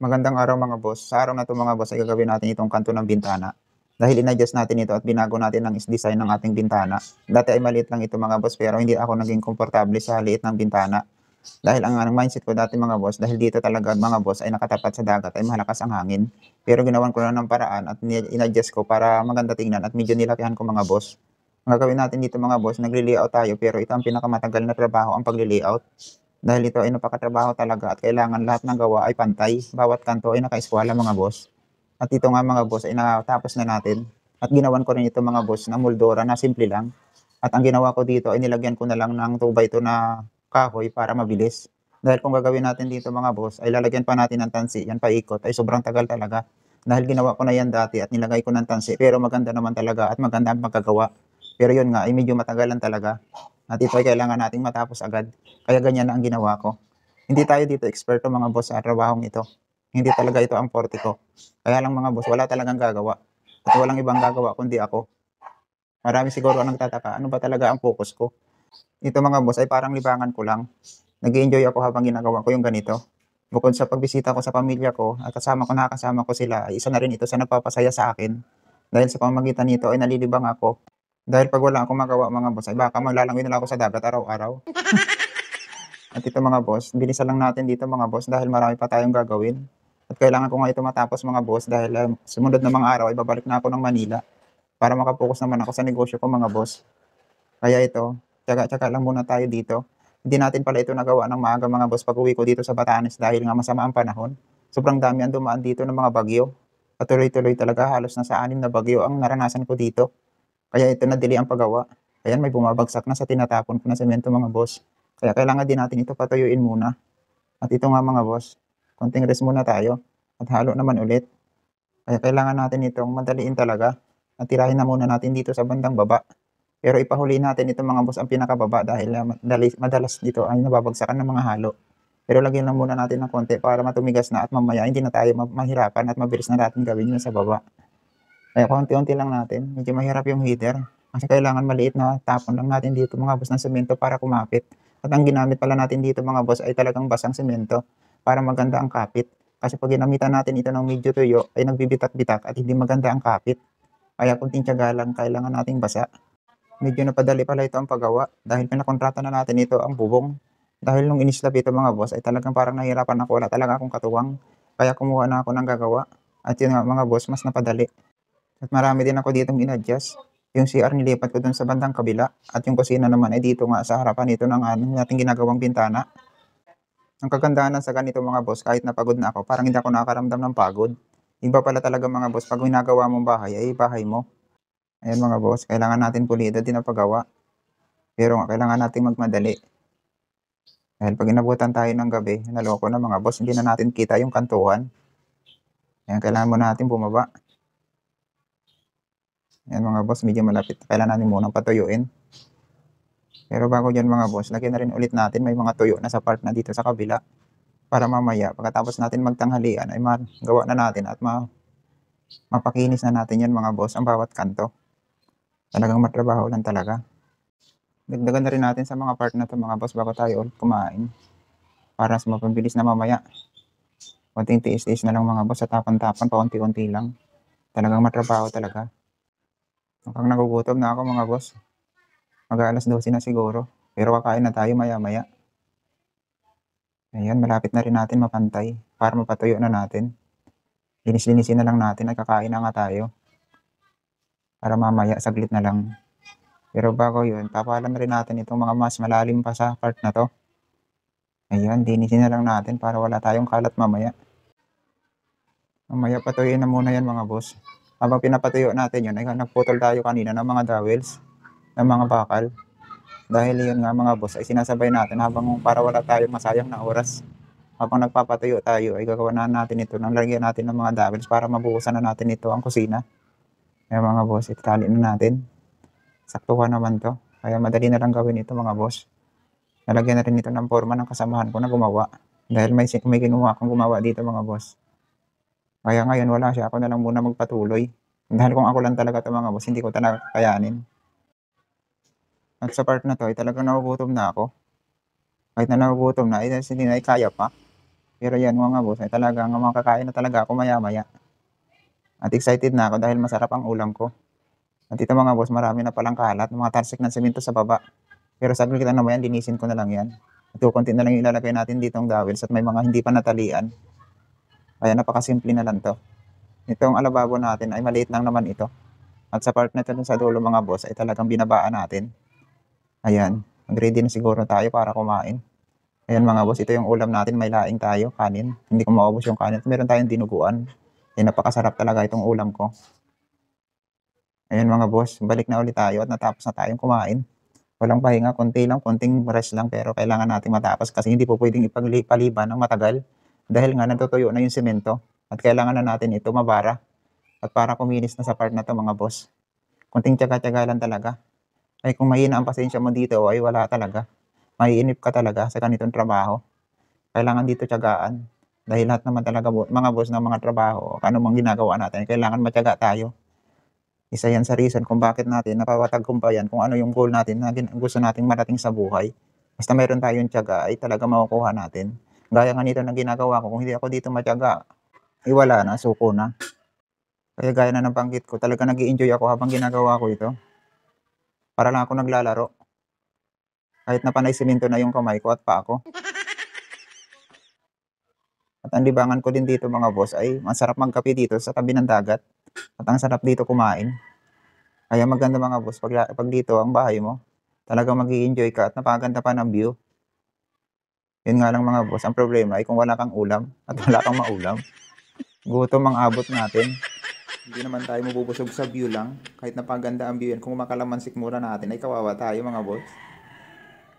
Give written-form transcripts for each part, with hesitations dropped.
Magandang araw mga boss. Sa araw na 'to mga boss ay gagawin natin itong kanto ng bintana. Dahil in-adjust natin ito at binago natin ang design ng ating bintana. Dati ay maliit lang ito mga boss pero hindi ako naging komportable sa liit ng bintana. Dahil ang mindset ko dati mga boss, dahil dito talaga mga boss ay nakatapat sa dagat ay malakas ang hangin. Pero ginawan ko na ng paraan at in-adjust ko para maganda tingnan at medyo nilakihan ko mga boss. Ang gagawin natin dito mga boss, nagli-layout tayo pero ito ang pinakamatagal na trabaho ang pagli-layout. Dahil ito ay napakatrabaho talaga at kailangan lahat ng gawa ay pantay. Bawat kanto ay naka-eskwala mga boss. At ito nga mga boss ay natapos na natin. At ginawan ko rin ito mga boss na moldura na simple lang. At ang ginawa ko dito ay nilagyan ko na lang ng 2x2 na kahoy para mabilis. Dahil kung gagawin natin dito mga boss ay lalagyan pa natin ng tansi, yan paikot ay sobrang tagal talaga. Dahil ginawa ko na yan dati at nilagay ko ng tansi pero maganda naman talaga at maganda ang magagawa. Pero yun nga ay medyo matagalan talaga. At ito ay kailangan nating matapos agad. Kaya ganyan na ang ginawa ko. Hindi tayo dito eksperto mga boss sa trabahong ito. Hindi talaga ito ang forte ko. Kaya lang mga boss, wala talagang gagawa. At walang ibang gagawa kundi ako. Marami siguro ang nagtataka, ano ba talaga ang focus ko? Ito mga boss ay parang libangan ko lang. Nag-enjoy ako habang ginagawa ko yung ganito. Bukod sa pagbisita ko sa pamilya ko at nakakasama ko sila, ay isa na rin ito sa nagpapasaya sa akin. Dahil sa pamamagitan nito ay nalilibang ako. Dahil pag wala akong magawa mga boss, ay baka maglalangoy na lang ako sa dagat araw-araw. At ito mga boss, bilisan lang natin dito mga boss dahil marami pa tayong gagawin. At kailangan ko nga ito matapos mga boss dahil sumunod na mga araw ay babalik na ako ng Manila para makapokus naman ako sa negosyo ko mga boss. Kaya ito, tsaga-tsaga lang muna tayo dito. Hindi natin pala ito nagawa ng maaga mga boss pag uwi ko dito sa Batanes dahil nga masama ang panahon. Sobrang dami ang dumaan dito ng mga bagyo. At tuloy-tuloy talaga halos nasa 6 na bagyo ang naranasan ko dito. Kaya ito na-delay ang paggawa. Ayan, may bumabagsak na sa tinatapon ko na semento mga boss. Kaya kailangan din natin ito patuyuin muna. At ito nga mga boss, konting rest muna tayo at halo naman ulit. Kaya kailangan natin itong madaliin talaga at tirahin na muna natin dito sa bandang baba. Pero ipahuli natin ito mga boss ang pinakababa dahil madalas dito ay nababagsakan ng mga halo. Pero lagyan lang muna natin ng konti para matumigas na at mamaya hindi na tayo mahirapan at mabilis na natin gawin yun sa baba. Kaya konti-unti lang natin, medyo mahirap yung heater. Kasi kailangan maliit na tapon lang natin dito mga boss ng semento para kumapit. At ang ginamit pala natin dito mga boss ay talagang basang semento para maganda ang kapit. Kasi pag ginamitan natin ito ng medyo tuyo ay nagbibitak-bitak at hindi maganda ang kapit. Kaya kunting tiyaga lang kailangan nating basa. Medyo napadali pala ito ang paggawa dahil pinakontrata na natin ito ang bubong. Dahil nung inislab ito mga boss ay talagang parang nahirapan ako, wala talaga akong katuwang. Kaya kumuha na ako ng gagawa. At yun nga mga boss, mas napadali. At marami din ako ditong in-adjust. Yung CR nilipat ko dun sa bandang kabila at yung kusina naman ay dito nga sa harapan ito ng nating ginagawang bintana. Ang kagandahan sa ganito mga boss, kahit napagod na ako, parang hindi ako nakakaramdam ng pagod. Iba pala talaga mga boss, pag ginagawa mong bahay, ay bahay mo. Ayan mga boss, kailangan natin pulido din ang paggawa. Pero nga, kailangan natin magmadali. Dahil pag inabutan tayo ng gabi, naloko na mga boss, hindi na natin kita yung kantuhan. Ayan, kailangan mo natin bumaba. Ayan mga boss, medyo malapit. Kailangan natin munang patuyuin. Pero bago dyan mga boss, lagyan na rin ulit natin may mga tuyo na sa part na dito sa kabila. Para mamaya, pagkatapos natin magtanghalian, ay magawa na natin at mapakinis na natin yan mga boss, ang bawat kanto. Talagang matrabaho lang talaga. Dagdagan na rin natin sa mga part na to mga boss bago tayo ulit kumain. Para mas mapabilis na mamaya. Konting tiis-tiis na lang mga boss, sa tapan-tapan, paunti-unti lang. Talagang matrabaho talaga. Mukhang nagugutom na ako mga boss. Mag-aalas 12 na siguro. Pero kakain na tayo maya-maya. Ayan, malapit na rin natin mapantay para mapatuyo na natin. Linis-linisin na lang natin at kakain na nga tayo. Para mamaya, saglit na lang. Pero bago yun, papalan na rin natin itong mga mas malalim pa sa part na to. Ayan, linisin na lang natin para wala tayong kalat mamaya. Mamaya patuyuin na muna yan mga boss. Habang pinapatuyo natin yun, ay nagputol tayo kanina ng mga dowels, ng mga bakal. Dahil yun nga mga boss, ay sinasabay natin habang para wala tayong masayang na oras. Habang nagpapatuyo tayo, ay gagawa na natin ito nang lagyan natin ng mga dowels para mabuhusan na natin ito ang kusina. Kaya mga boss, itali na natin. Saktuhan naman to. Kaya madali na lang gawin ito mga boss. Nalagyan na rin ito ng forma ng kasamahan ko na gumawa. Dahil may kinuha akong gumawa dito mga boss. Kaya ngayon wala siya, ako na lang muna magpatuloy. Dahil kung ako lang talaga ito mga boss, hindi ko talaga kayanin. At sa part na to, ay talagang nagugutom na ako. Kahit na nagugutom na, ay hindi na kaya pa. Pero yan mga boss ay talagang makakain na talaga ako maya-maya. At excited na ako dahil masarap ang ulam ko. At ito mga boss, marami na palang kalat, mga talsik ng semento sa baba. Pero saglit lang naman yan, linisin ko na lang yan. Ito, konti na lang yung ilalagay natin dito ang dowels at may mga hindi pa natalian. Kaya napakasimple na lang to. Itong alababo natin ay maliit lang naman ito. At sa part na ito sa dulo mga boss ay talagang binabaan natin. Ayan, mag-ready na siguro tayo para kumain. Ayan mga boss, ito yung ulam natin, may laing tayo, kanin. Hindi ko maubos yung kanin. Meron tayong dinuguan. Ayan, napakasarap talaga itong ulam ko. Ayan mga boss, balik na ulit tayo at natapos na tayong kumain. Walang pahinga, konti lang, konting rest lang pero kailangan nating matapos kasi hindi po pwedeng ipagpaliban ng matagal dahil nga natutuyo na yung semento at kailangan na natin ito mabara at para kuminis na sa part na to mga boss. Konting tiyaga-tiyaga lang talaga. Ay kung mahina ang pasensya mo dito ay wala talaga. Maiinip ka talaga sa ganitong trabaho. Kailangan dito tiyagaan dahil lahat naman talaga mga boss ng mga trabaho, ano mang ginagawa natin, kailangan matyaga tayo. Isa yan sa reason kung bakit natin napapatagumpayan kung ano yung goal natin na gusto nating marating sa buhay. Basta mayroon tayong tiyaga ay talaga makukuha natin. Gaya nga nito na ginagawa ko, kung hindi ako dito matyaga, wala na, suko na. Kaya gaya na ng banggit ko, talaga nag-i-enjoy ako habang ginagawa ko ito. Para lang ako naglalaro. Kahit na panay simento na yung kamay ko at paa ko. At ang libangan ko din dito mga boss ay masarap magkape dito sa tabi ng dagat. At ang sarap dito kumain. Kaya maganda mga boss, pag dito ang bahay mo, talagang mag-i-enjoy ka at napakaganda pa ng view. Yun nga lang mga boss, ang problema ay kung wala kang ulam at wala kang maulam, gutom ang abot natin. Hindi naman tayo mabubusog sa view lang, kahit napaganda ang view yan, kung makalaman sikmura natin ay kawawa tayo mga boss.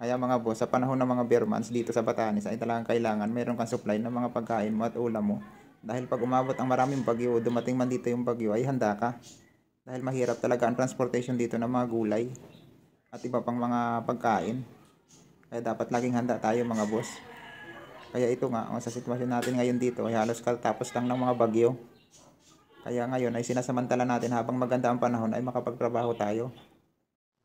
Kaya mga boss, sa panahon ng mga bear months dito sa Batanes ay talagang kailangan meron kang supply ng mga pagkain mo at ulam mo. Dahil pag umabot ang maraming bagyo, dumating man dito yung bagyo ay handa ka. Dahil mahirap talaga ang transportation dito ng mga gulay at iba pang mga pagkain. Kaya dapat laging handa tayo mga boss. Kaya ito nga, sa sitwasyon natin ngayon dito ay halos katapos lang ng mga bagyo. Kaya ngayon ay sinasamantala natin habang maganda ang panahon ay makapagtrabaho tayo.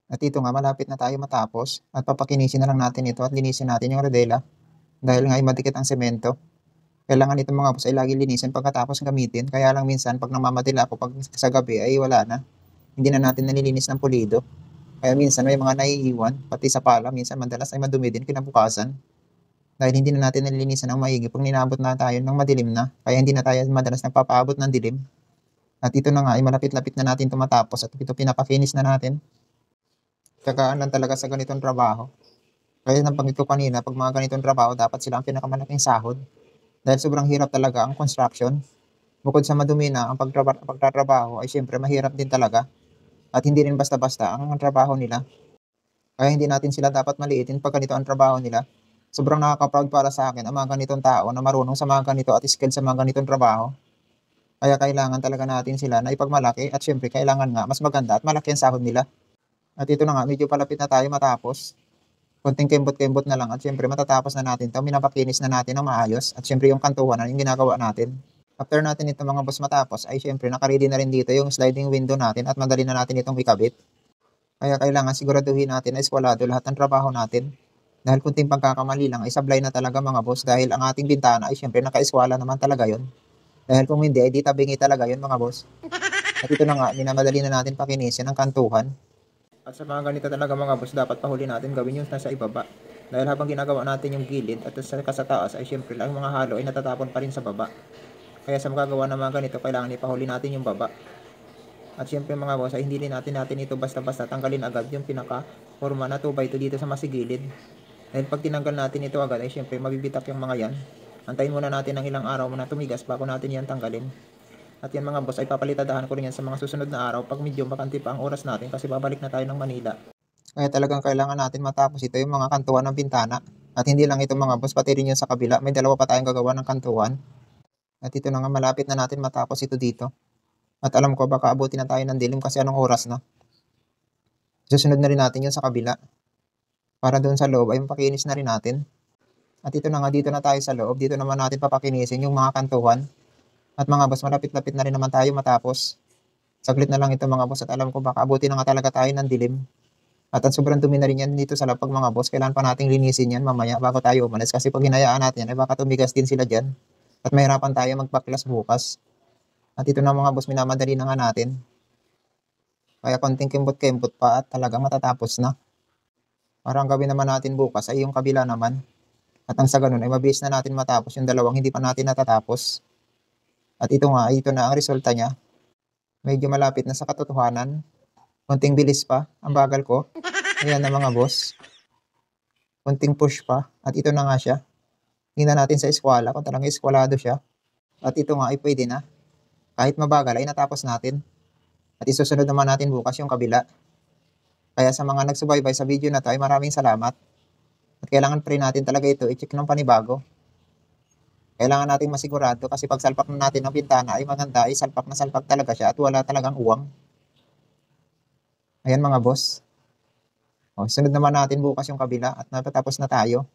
At ito nga, malapit na tayo matapos at papakinisin na lang natin ito at linisin natin yung rodela. Dahil nga ay madikit ang semento. Kailangan ito mga boss ay lagi linisin pagkatapos gamitin. Kaya lang minsan pag namamadila ako pag sa gabi ay wala na. Hindi na natin nalilinis ng pulido. Kaya minsan may mga naiiwan, pati sa pala, minsan madalas ay madumi din kinabukasan. Dahil hindi na natin nalilinisan ng maigi pag ninabot na tayo ng madilim na. Kaya hindi na tayo madalas nagpapaabot ng dilim. At ito na nga ay malapit-lapit na natin tumatapos at ito pinapakinis na natin. Tsagaan lang talaga sa ganitong trabaho. Kaya nabanggit ko kanina, pag mga ganitong trabaho, dapat sila ang pinakamalaking sahod. Dahil sobrang hirap talaga ang construction. Bukod sa madumi na ang pagtatrabaho ay siyempre mahirap din talaga. At hindi rin basta-basta ang trabaho nila. Kaya hindi natin sila dapat maliitin pag ganito ang trabaho nila. Sobrang nakaka-proud para sa akin ang mga ganitong tao na marunong sa mga ganito at skilled sa mga ganitong trabaho. Kaya kailangan talaga natin sila na ipagmalaki at siyempre kailangan nga mas maganda at malaki ang sahod nila. At ito na nga, medyo palapit na tayo matapos. Konting kembot-kembot na lang at syempre matatapos na natin ito. Minapakinis na natin ng maayos at syempre yung kantuhan na yung ginagawa natin. After natin ito mga boss matapos ay syempre nakaready na rin dito yung sliding window natin at madali na natin itong ikabit. Kaya kailangan siguraduhin natin na eskwalado lahat ng trabaho natin. Dahil kunting pagkakamali lang ay sablay na talaga mga boss dahil ang ating bintana ay syempre nakaeskwala naman talaga yon. Dahil kung hindi ay di tabingi talaga yon mga boss. At ito na nga, minamadali na natin pakinisin ang kantuhan. At sa mga ganito talaga mga boss, dapat pahuli natin gawin yung nasa ibaba. Dahil habang ginagawa natin yung gilid at sa taas ay syempre lang mga halo ay natatapon pa rin sa baba. Kaya sa magagawa ng mga ganito, kailangan ipahuli natin yung baba. At syempre mga boss, ay hindi rin natin ito basta-basta tanggalin agad yung pinaka-forma na 2x2 dito sa masigilid. Dahil pag tinanggal natin ito agad ay syempre mabibitak yung mga yan. Antayin muna natin ng ilang araw muna tumigas bago natin yan tanggalin. At yan mga boss ay papalitadahan ko rin yan sa mga susunod na araw pag medyo bakante pa ang oras natin kasi babalik na tayo ng Manila. Kaya talagang kailangan natin matapos ito yung mga kantuan ng bintana. At hindi lang ito mga boss, pati rin yun sa kabila. May dalawa pa tayong gagawa ng kantuan. At ito na nga, malapit na natin matapos ito dito. At alam ko baka abutin na tayo ng dilim kasi anong oras na. Susunod na rin natin yun sa kabila. Para doon sa loob ay mapakinis na rin natin. At ito na nga, dito na tayo sa loob. Dito naman natin papakinisin yung mga kantuan. At mga boss, malapit-lapit na rin naman tayo matapos. Saglit na lang ito mga boss at alam ko baka abutin na nga talaga tayo ng dilim. At ang sobrang dumi na rin yan dito sa lapag mga boss. Kailangan pa nating linisin yan mamaya bago tayo umalis. Kasi pag hinayaan natin yan, ay baka tumigas din sila dyan. At mahirapan tayo magpaklas bukas. At ito na mga boss, minamadali na nga natin. Kaya konting kimbot-kimbot pa at talagang matatapos na. Para ang gawin naman natin bukas ay yung kabila naman. At ang sa ganun ay mabilis na natin matapos yung dalawang hindi pa natin natatapos. At ito nga, ito na ang resulta niya. Medyo malapit na sa katotohanan. Konting bilis pa, ang bagal ko. Ayan na mga boss. Konting push pa. At ito na nga siya. Tingnan natin sa eskwala kung talagang eskwalado siya. At ito nga ay pwede na. Kahit mabagal ay natapos natin. At isusunod naman natin bukas yung kabila. Kaya sa mga nagsubaybay sa video na to ay maraming salamat. At kailangan pa rin natin talaga ito i-check ng panibago. Kailangan natin masigurado kasi pag salpak na natin ang bintana ay maganda ay salpak na salpak talaga siya at wala talagang uwang. Ayan mga boss. O, sunod naman natin bukas yung kabila at napatapos na tayo.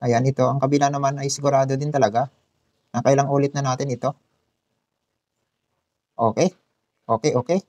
Ayan ito, ang kabila naman ay sigurado din talaga. Na kailang ulit na natin ito. Okay. Okay.